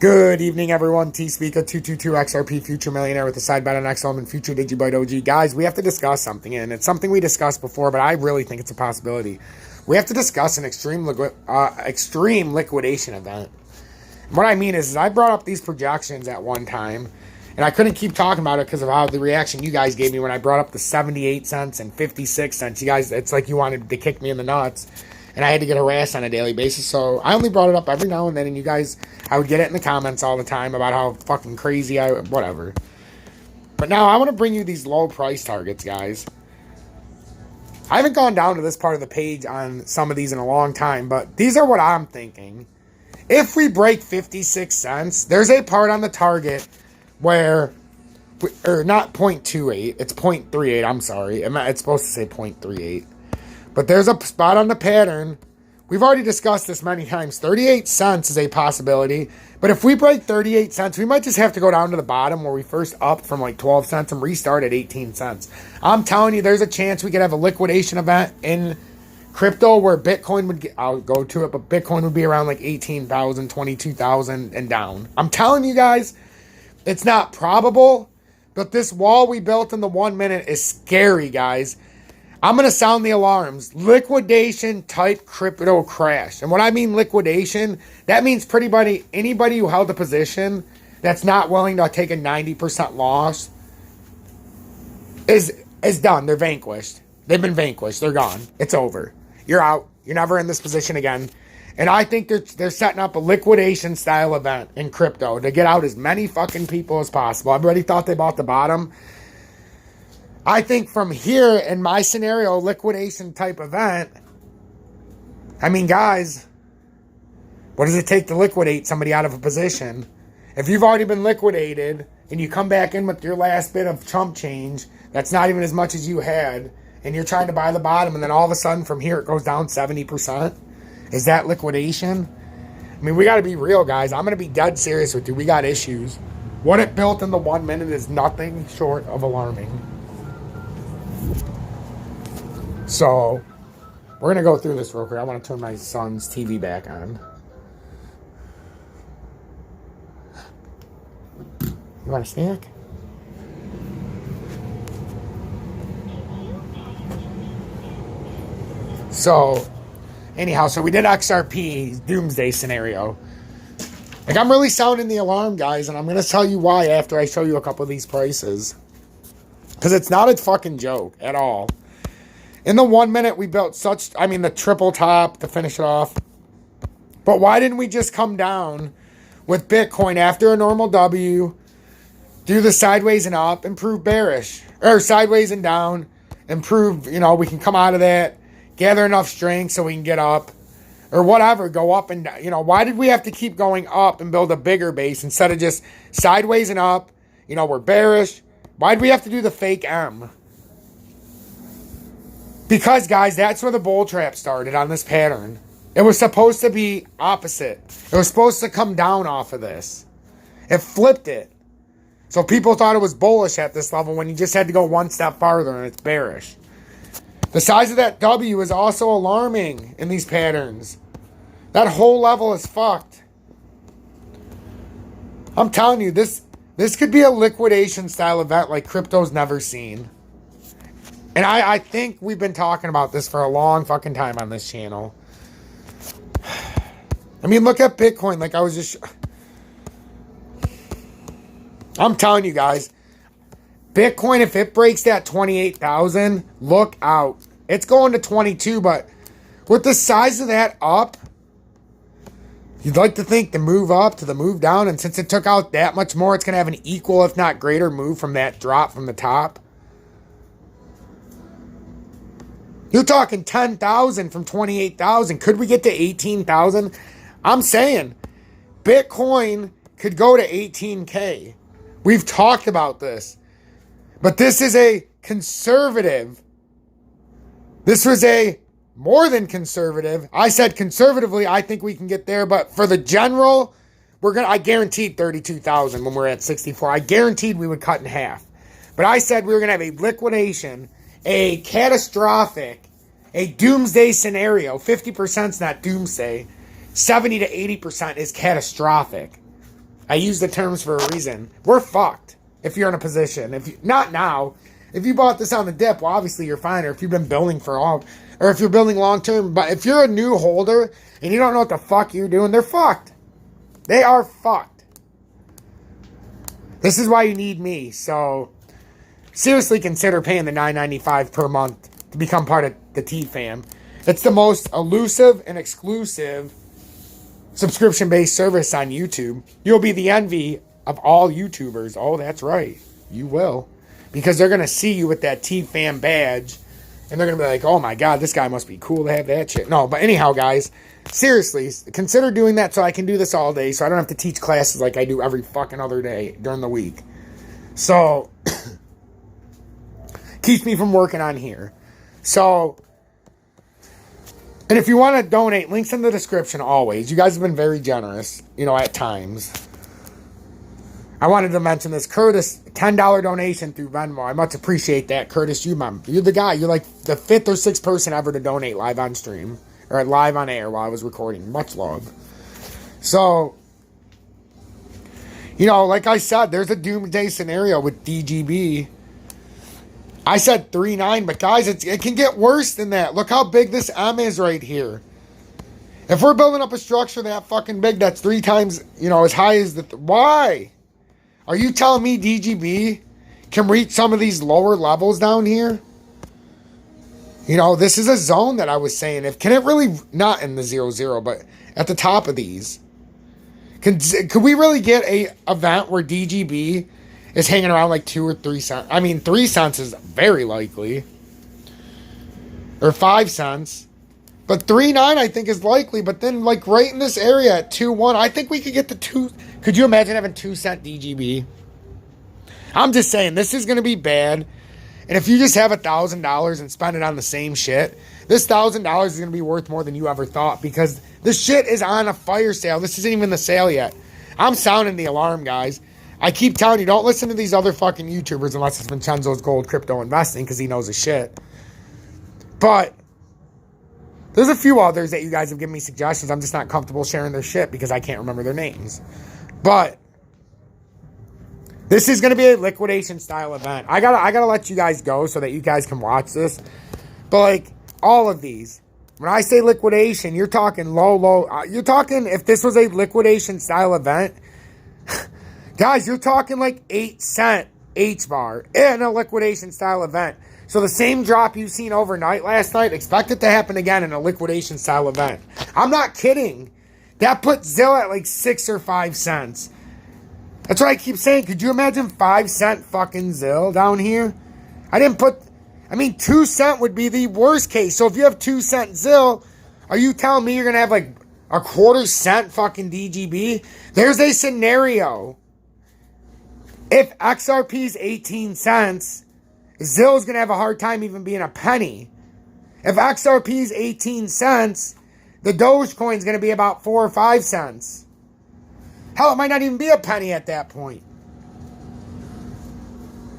Good evening, everyone. T-Speaker 222 XRP Future Millionaire with a side bet on XLM and Future Digibyte OG. Guys, we have to discuss something, and it's something we discussed before, but I really think it's a possibility. We have to discuss an extreme liquidation event. What I mean is I brought up these projections at one time, and I couldn't keep talking about it because of how the reaction you guys gave me when I brought up the 78 cents and 56 cents. You guys, it's like you wanted to kick me in the nuts. And I had to get harassed on a daily basis, so I only brought it up every now and then, and you guys, I would get it in the comments all the time about how fucking crazy whatever. But now I want to bring you these low price targets, guys. I haven't gone down to this part of the page on some of these in a long time, but these are what I'm thinking. If we break 56 cents, there's a part on the target where, or not 0.28, it's 0.38, I'm sorry. It's supposed to say 0.38. But there's a spot on the pattern. We've already discussed this many times. 38 cents is a possibility. But if we break 38 cents, we might just have to go down to the bottom where we first upped from like 12 cents and restart at 18 cents. I'm telling you, there's a chance we could have a liquidation event in crypto where Bitcoin would get, I'll go to it, but Bitcoin would be around like 18,000, 22,000 and down. I'm telling you guys, it's not probable, but this wall we built in the 1 minute is scary, guys. I'm going to sound the alarms. Liquidation type crypto crash. And what I mean liquidation, that means anybody who held a position that's not willing to take a 90% loss is done. They're vanquished. They've been vanquished. They're gone. It's over. You're out. You're never in this position again. And I think they're setting up a liquidation style event in crypto to get out as many fucking people as possible. Everybody thought they bought the bottom. I think from here, in my scenario, liquidation type event, I mean, guys, what does it take to liquidate somebody out of a position? If you've already been liquidated and you come back in with your last bit of chump change, that's not even as much as you had, and you're trying to buy the bottom, and then all of a sudden from here it goes down 70%, is that liquidation? I mean, we got to be real, guys. I'm going to be dead serious with you. We got issues. What it built in the 1 minute is nothing short of alarming. So, we're going to go through this real quick. I want to turn my son's TV back on. You want a snack? So, anyhow, so we did XRP Doomsday scenario. Like, I'm really sounding the alarm, guys, and I'm going to tell you why after I show you a couple of these prices. Because it's not a fucking joke at all. In the 1 minute, we built the triple top to finish it off. But why didn't we just come down with Bitcoin after a normal W, do the sideways and up, and prove bearish? Or sideways and down, and prove, we can come out of that, gather enough strength so we can get up. Or whatever, go up and down. Why did we have to keep going up and build a bigger base instead of just sideways and up? We're bearish. Why did we have to do the fake M? Because, guys, that's where the bull trap started on this pattern. It was supposed to be opposite. It was supposed to come down off of this. It flipped it. So people thought it was bullish at this level when you just had to go one step farther and it's bearish. The size of that W is also alarming in these patterns. That whole level is fucked. I'm telling you, this could be a liquidation style event like crypto's never seen. And I think we've been talking about this for a long fucking time on this channel. I mean, look at Bitcoin. Like, I'm telling you guys, Bitcoin, if it breaks that 28,000, look out. It's going to 22, but with the size of that up, you'd like to think the move up to the move down, and since it took out that much more, it's going to have an equal, if not greater, move from that drop from the top. You're talking 10,000 from 28,000. Could we get to 18,000? I'm saying Bitcoin could go to 18K. We've talked about this. But this is a conservative. This was a more than conservative. I said conservatively, I think we can get there. But for the general, I guaranteed 32,000 when we're at 64. I guaranteed we would cut in half. But I said we were going to have a liquidation, a catastrophic, a doomsday scenario. 50% is not doomsday. 70 to 80% is catastrophic. I use the terms for a reason. We're fucked if you're in a position. If you, not now. If you bought this on the dip, well, obviously you're fine. Or if you've been building for all, or if you're building long term. But if you're a new holder and you don't know what the fuck you're doing, they're fucked. They are fucked. This is why you need me. So seriously consider paying the $9.95 per month to become part of the T-Fam. It's the most elusive and exclusive subscription-based service on YouTube. You'll be the envy of all YouTubers. Oh, that's right. You will. Because they're going to see you with that T-Fam badge. And they're going to be like, oh my God, this guy must be cool to have that shit. No, but anyhow, guys, seriously, consider doing that so I can do this all day. So I don't have to teach classes like I do every fucking other day during the week. So, keeps me from working on here. So, and if you want to donate, links in the description always. You guys have been very generous, at times. I wanted to mention this. Curtis, $10 donation through Venmo. I much appreciate that. Curtis, you're the guy. You're like the 5th or 6th person ever to donate live on stream. Or live on air while I was recording. Much love. So, like I said, there's a doomsday scenario with DGB. I said 3.9, but guys, it can get worse than that. Look how big this M is right here. If we're building up a structure that fucking big, that's 3 times, as high as the... Why? Are you telling me DGB can reach some of these lower levels down here? This is a zone that I was saying. Can it really... Not in the 0-0, but at the top of these. Could we really get a event where DGB... is hanging around like 2 or 3 cents. I mean, 3 cents is very likely. Or 5 cents. But 3.9 I think is likely. But then like right in this area at 2.1, I think we could get to 2. Could you imagine having 2 cent DGB? I'm just saying, this is going to be bad. And if you just have $1,000 and spend it on the same shit, this $1,000 is going to be worth more than you ever thought. Because this shit is on a fire sale. This isn't even the sale yet. I'm sounding the alarm, guys. I keep telling you, don't listen to these other fucking YouTubers unless it's Vincenzo's Gold Crypto Investing because he knows his shit. But there's a few others that you guys have given me suggestions. I'm just not comfortable sharing their shit because I can't remember their names. But this is going to be a liquidation style event. I gotta let you guys go so that you guys can watch this. But like all of these, when I say liquidation, you're talking low. You're talking if this was a liquidation style event. Guys, you're talking like 8 cent H-bar in a liquidation style event. So the same drop you've seen overnight last night, expect it to happen again in a liquidation style event. I'm not kidding. That puts ZIL at like 6 or 5 cents. That's what I keep saying. Could you imagine 5 cent fucking ZIL down here? 2 cent would be the worst case. So if you have 2 cent ZIL, are you telling me you're going to have like a 1/4 cent fucking DGB? There's a scenario. If XRP is 18 cents, ZIL is going to have a hard time even being a penny. If XRP is 18 cents, the Dogecoin is going to be about 4 or 5 cents. Hell, it might not even be a penny at that point.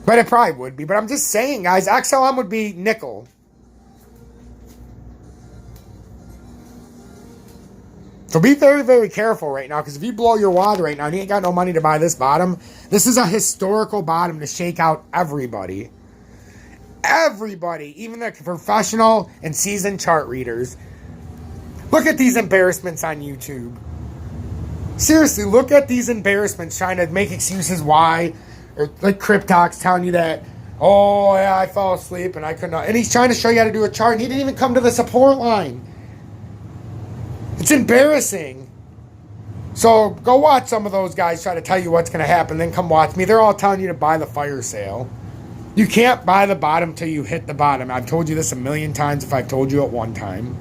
But it probably would be. But I'm just saying, guys, XLM would be nickel. So be very, very careful right now, because if you blow your wad right now and you ain't got no money to buy this bottom, this is a historical bottom to shake out everybody. Everybody, even the professional and seasoned chart readers. Look at these embarrassments on YouTube. Seriously, look at these embarrassments trying to make excuses why. Or like Cryptox telling you that, oh yeah, I fell asleep and I could not. And he's trying to show you how to do a chart and he didn't even come to the support line. It's embarrassing. So go watch some of those guys try to tell you what's going to happen. Then come watch me. They're all telling you to buy the fire sale. You can't buy the bottom till you hit the bottom. I've told you this a million times if I've told you it one time.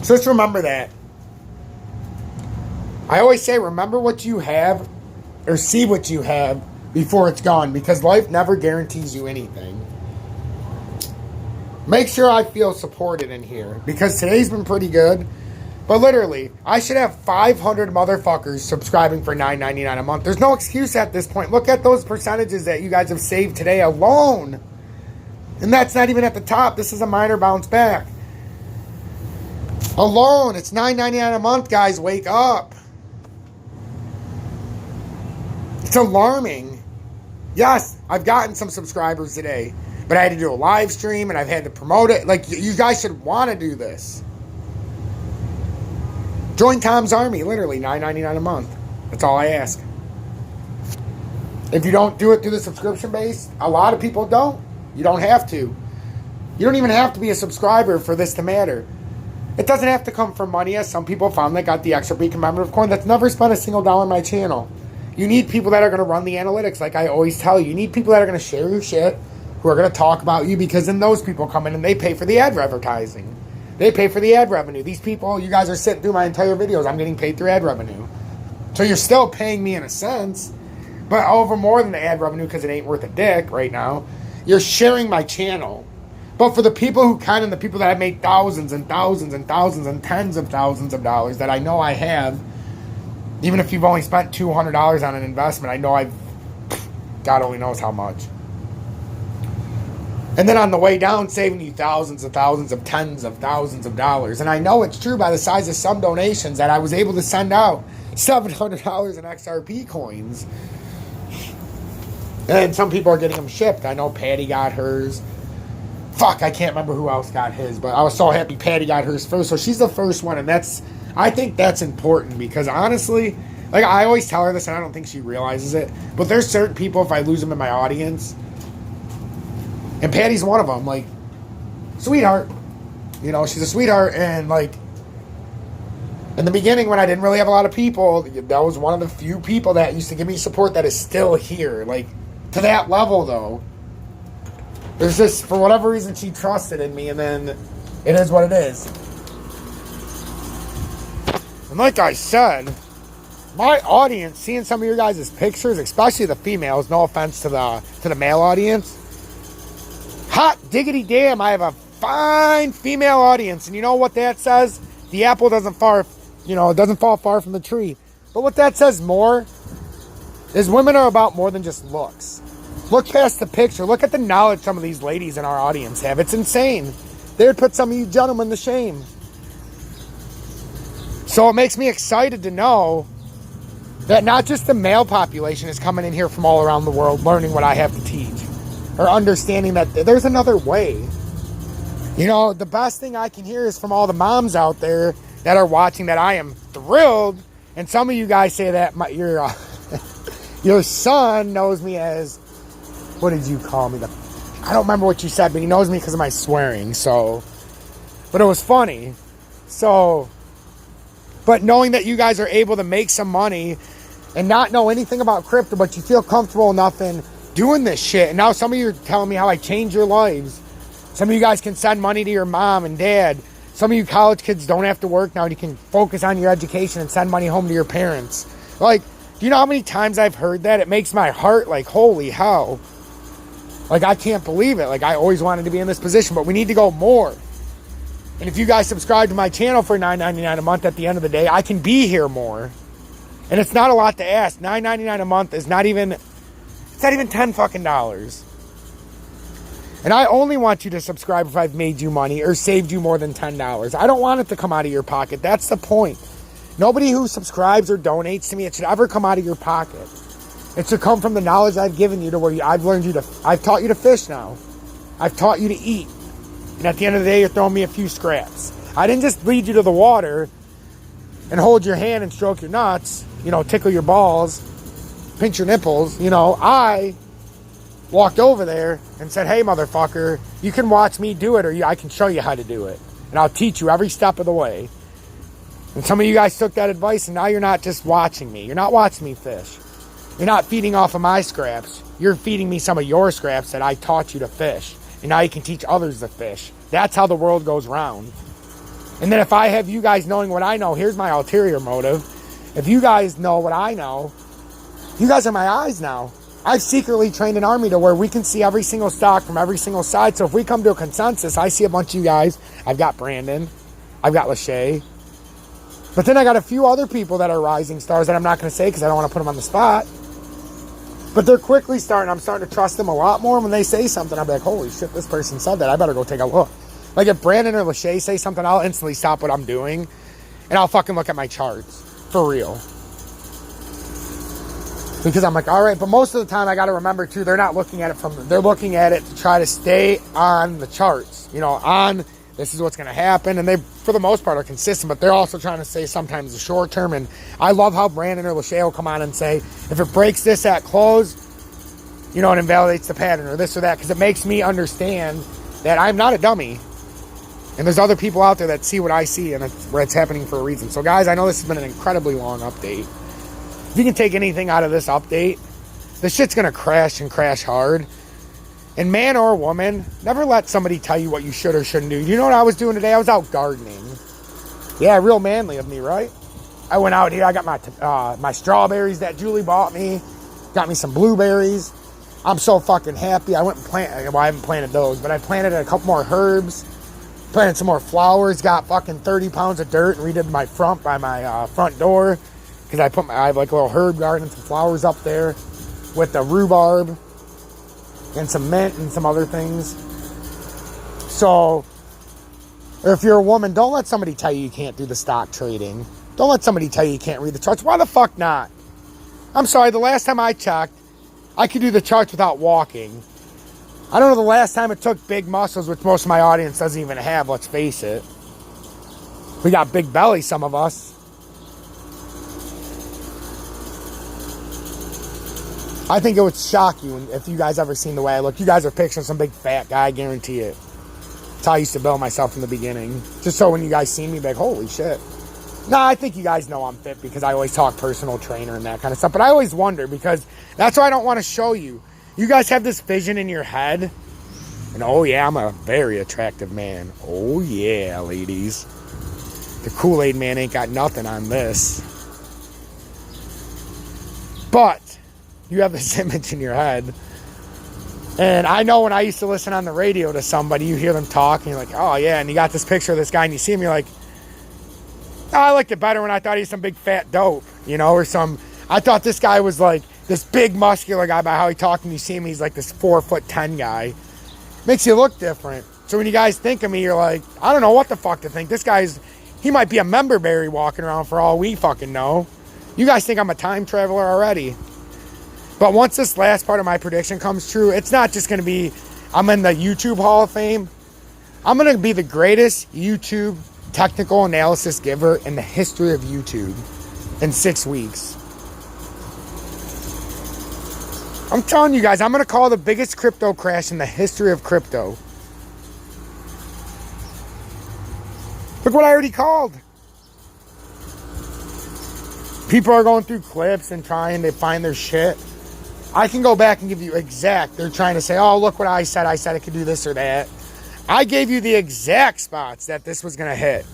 So just remember that. I always say remember what you have or see what you have before it's gone, because life never guarantees you anything. Make sure I feel supported in here, because today's been pretty good. But literally, I should have 500 motherfuckers subscribing for $9.99 a month. There's no excuse at this point. Look at those percentages that you guys have saved today alone. And that's not even at the top. This is a minor bounce back. Alone, it's $9.99 a month, guys. Wake up. It's alarming. Yes, I've gotten some subscribers today, but I had to do a live stream and I've had to promote it. Like, you guys should want to do this. Join Tom's Army, literally $9.99 a month. That's all I ask. If you don't do it through the subscription base, a lot of people don't. You don't have to. You don't even have to be a subscriber for this to matter. It doesn't have to come from money, as some people found that got the XRP commemorative coin that's never spent a single dollar on my channel. You need people that are going to run the analytics, like I always tell you. You need people that are going to share your shit, who are going to talk about you, because then those people come in and they pay for the ad advertising. They pay for the ad revenue. These people, you guys are sitting through my entire videos. I'm getting paid through ad revenue. So you're still paying me in a sense, but over more than the ad revenue, because it ain't worth a dick right now. You're sharing my channel. But for the people who can, and the people that have made thousands and thousands and thousands and tens of thousands of dollars that I know I have, even if you've only spent $200 on an investment, I know I've, God only knows how much. And then on the way down, saving you thousands of thousands of tens of thousands of dollars. And I know it's true by the size of some donations that I was able to send out $700 in XRP coins. And some people are getting them shipped. I know Patty got hers. Fuck, I can't remember who else got his, but I was so happy Patty got hers first. So she's the first one, and I think that's important, because honestly, like I always tell her this, and I don't think she realizes it, but there's certain people, if I lose them in my audience, and Patty's one of them, like, sweetheart. You know, she's a sweetheart, and like, in the beginning when I didn't really have a lot of people, that was one of the few people that used to give me support that is still here. Like, to that level, though. There's just, for whatever reason, she trusted in me, and then it is what it is. And like I said, my audience, seeing some of your guys' pictures, especially the females, no offense to the male audience, hot diggity damn, I have a fine female audience, and you know what that says? The apple doesn't fall, it doesn't fall far from the tree. But what that says more is women are about more than just looks. Look past the picture. Look at the knowledge some of these ladies in our audience have. It's insane. They would put some of you gentlemen to shame. So it makes me excited to know that not just the male population is coming in here from all around the world learning what I have to teach, or understanding that there's another way. You know, the best thing I can hear is from all the moms out there that are watching, that I am thrilled. And some of you guys say that your son knows me as, what did you call me? I don't remember what you said, but he knows me because of my swearing. So, but it was funny. So, but knowing that you guys are able to make some money and not know anything about crypto, but you feel comfortable enough in doing this shit. And now some of you are telling me how I changed your lives. Some of you guys can send money to your mom and dad. Some of you college kids don't have to work now, and you can focus on your education and send money home to your parents. Like, do you know how many times I've heard that? It makes my heart like, holy hell. Like, I can't believe it. Like, I always wanted to be in this position, but we need to go more. And if you guys subscribe to my channel for $9.99 a month, at the end of the day, I can be here more. And it's not a lot to ask. $9.99 a month is not even, it's not even 10 fucking dollars. And I only want you to subscribe if I've made you money or saved you more than $10. I don't want it to come out of your pocket. That's the point. Nobody who subscribes or donates to me, it should ever come out of your pocket. It should come from the knowledge I've given you, to where I've taught you to fish now. I've taught you to eat. And at the end of the day, you're throwing me a few scraps. I didn't just lead you to the water and hold your hand and stroke your nuts, tickle your balls, pinch your nipples. I walked over there and said, hey, motherfucker, you can watch me do it, or I can show you how to do it. And I'll teach you every step of the way. And some of you guys took that advice, and now you're not just watching me. You're not watching me fish. You're not feeding off of my scraps. You're feeding me some of your scraps that I taught you to fish. And now you can teach others to fish. That's how the world goes round. And then if I have you guys knowing what I know, here's my ulterior motive. If you guys know what I know, you guys are my eyes now. I've secretly trained an army to where we can see every single stock from every single side. So if we come to a consensus, I see a bunch of you guys. I've got Brandon. I've got Lachey. But then I got a few other people that are rising stars that I'm not going to say because I don't want to put them on the spot. But they're quickly starting. I'm starting to trust them a lot more. When they say something, I'll be like, holy shit, this person said that. I better go take a look. Like if Brandon or Lachey say something, I'll instantly stop what I'm doing and I'll fucking look at my charts. For real. Because I'm like, all right, but most of the time I got to remember too, they're not looking at it they're looking at it to try to stay on the charts, you know, on this is what's going to happen. And they, for the most part, are consistent, but they're also trying to say sometimes the short term. And I love how Brandon or Lachey will come on and say, if it breaks this at close, you know, it invalidates the pattern or this or that, because it makes me understand that I'm not a dummy. And there's other people out there that see what I see, and it's happening for a reason. So guys, I know this has been an incredibly long update. If you can take anything out of this update, this shit's going to crash and crash hard. And man or woman, never let somebody tell you what you should or shouldn't do. You know what I was doing today? I was out gardening. Yeah, real manly of me, right? I went out here. I got my strawberries that Julie bought me. Got me some blueberries. I'm so fucking happy. I went and planted, well, I haven't planted those, but I planted a couple more herbs. Planted some more flowers. Got fucking 30 pounds of dirt and redid my front by my front door. Because I have like a little herb garden and some flowers up there with the rhubarb and some mint and some other things. So, if you're a woman, don't let somebody tell you can't do the stock trading. Don't let somebody tell you can't read the charts. Why the fuck not? I'm sorry, the last time I checked, I could do the charts without walking. I don't know the last time it took big muscles, which most of my audience doesn't even have, let's face it. We got big belly, some of us. I think it would shock you if you guys ever seen the way I look. You guys are picturing some big fat guy, I guarantee it. That's how I used to build myself in the beginning. Just so when you guys see me, be like, holy shit. Nah, I think you guys know I'm fit because I always talk personal trainer and that kind of stuff. But I always wonder because that's why I don't want to show you. You guys have this vision in your head. And oh yeah, I'm a very attractive man. Oh yeah, ladies. The Kool-Aid man ain't got nothing on this. But you have this image in your head. And I know when I used to listen on the radio to somebody, you hear them talk, and you're like, oh yeah, and you got this picture of this guy, and you see him, you're like, oh, I liked it better when I thought he was some big fat dope, you know, or I thought this guy was like this big muscular guy by how he talked, and you see him, he's like this 4'10" guy. Makes you look different. So when you guys think of me, you're like, I don't know what the fuck to think. This guy's, he might be a member berry walking around for all we fucking know. You guys think I'm a time traveler already. But once this last part of my prediction comes true, it's not just going to be, I'm in the YouTube Hall of Fame. I'm going to be the greatest YouTube technical analysis giver in the history of YouTube in 6 weeks. I'm telling you guys, I'm going to call the biggest crypto crash in the history of crypto. Look what I already called. People are going through clips and trying to find their shit. I can go back and give you exact. They're trying to say, oh, look what I said. I said it could do this or that. I gave you the exact spots that this was going to hit.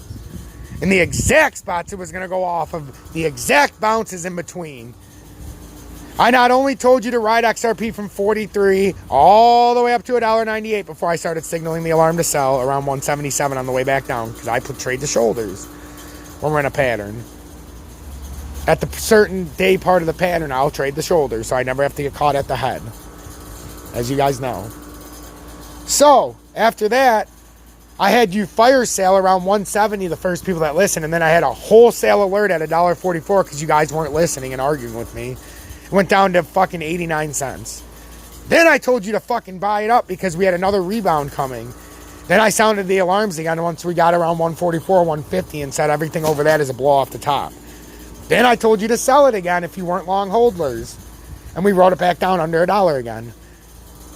And the exact spots it was going to go off of. The exact bounces in between. I not only told you to ride XRP from 43 all the way up to $1.98 before I started signaling the alarm to sell around 177 on the way back down. Because I trade the shoulders when we're in a pattern. At the certain day part of the pattern, I'll trade the shoulders, so I never have to get caught at the head, as you guys know. So, after that, I had you fire sale around 170, the first people that listened, and then I had a wholesale alert at $1.44 because you guys weren't listening and arguing with me. It went down to fucking 89 cents. Then I told you to fucking buy it up because we had another rebound coming. Then I sounded the alarms again once we got around 144, 150 and said everything over that is a blow off the top. Then I told you to sell it again if you weren't long holders. And we wrote it back down under $1 again.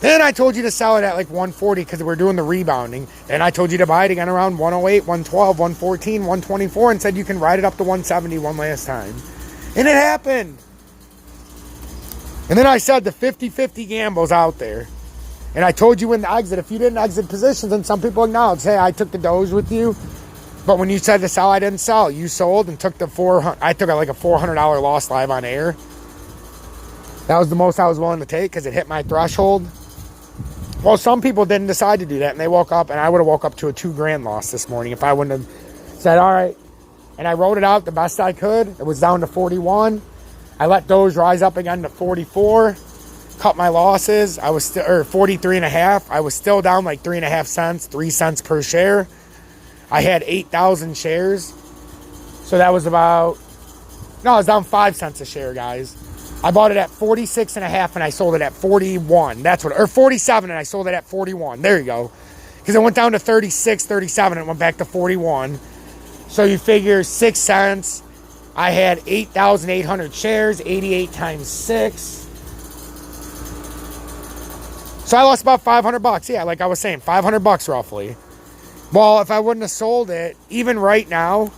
Then I told you to sell it at like 140 because we're doing the rebounding. Then I told you to buy it again around 108, 112, 114, 124 and said you can ride it up to 170 one last time. And it happened. And then I said the 50-50 gamble's out there. And I told you when to exit. If you didn't exit positions, then some people acknowledge, hey, I took the Doge with you. But when you said to sell, I didn't sell. You sold and took the I took like a $400 loss live on air. That was the most I was willing to take because it hit my threshold. Well, some people didn't decide to do that, and they woke up, and I would have woke up to a $2,000 loss this morning if I wouldn't have said, all right. And I wrote it out the best I could. It was down to 41. I let Doge rise up again to 44. cut my losses, I was still, or 43 and a half. I was still down like 3.5 cents, 3 cents per share. I had 8,000 shares. So that was about, no, I was down 5 cents a share, guys. I bought it at 46 and a half and I sold it at 41. That's what, or 47 and I sold it at 41. There you go. Because it went down to 36, 37 and it went back to 41. So you figure 6 cents. I had 8,800 shares, 88 times 6. So I lost about 500 bucks. Yeah, like I was saying, 500 bucks roughly. Well, if I wouldn't have sold it, even right now,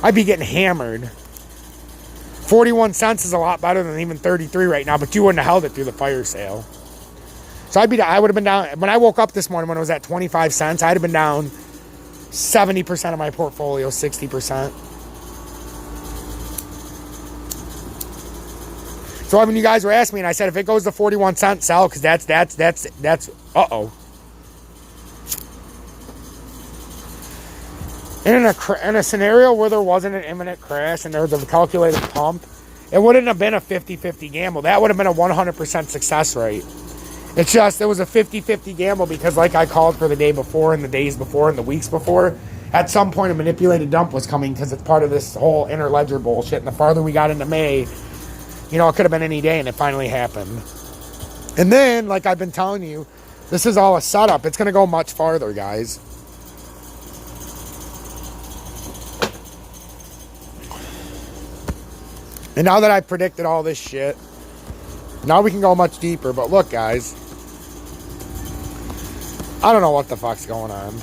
I'd be getting hammered. 41 cents is a lot better than even 33 right now, but you wouldn't have held it through the fire sale. So I would have been down, when I woke up this morning when it was at 25 cents, I'd have been down 70% of my portfolio, 60%. So when you guys were asking me, and I said, if it goes to 41 cents, sell, because that's, uh-oh. In a scenario where there wasn't an imminent crash and there was a calculated pump, it wouldn't have been a 50-50 gamble. That would have been a 100% success rate. It's just, it was a 50-50 gamble because like I called for the day before and the days before and the weeks before, at some point a manipulated dump was coming because it's part of this whole interledger bullshit. And the farther we got into May, you know, it could have been any day and it finally happened. And then, like I've been telling you, this is all a setup. It's going to go much farther, guys. And now that I've predicted all this shit, now we can go much deeper. But look, guys, I don't know what the fuck's going on.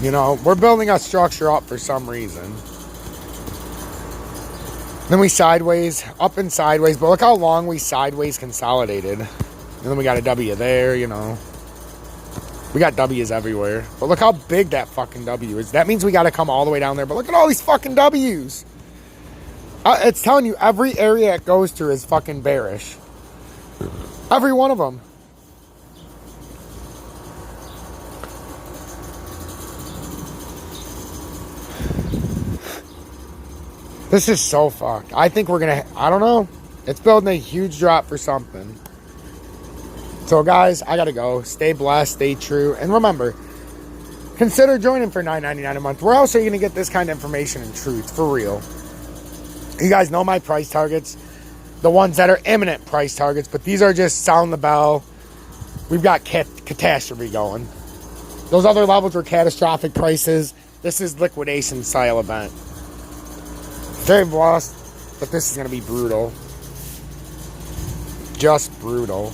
You know, we're building a structure up for some reason. Then we sideways, up and sideways. But look how long we sideways consolidated. And then we got a W there, you know. We got W's everywhere. But look how big that fucking W is. That means we got to come all the way down there. But look at all these fucking W's. It's telling you every area it goes to is fucking bearish. Every one of them. This is so fucked. I think we're going to, I don't know. It's building a huge drop for something. So guys, I gotta go. Stay blessed, stay true, and remember, consider joining for $9.99 a month. Where else are you gonna get this kind of information and truth for real? You guys know my price targets, the ones that are imminent price targets, but these are just sound the bell. We've got catastrophe going. Those other levels were catastrophic prices. This is liquidation style event. Very blessed, but this is gonna be brutal. Just brutal.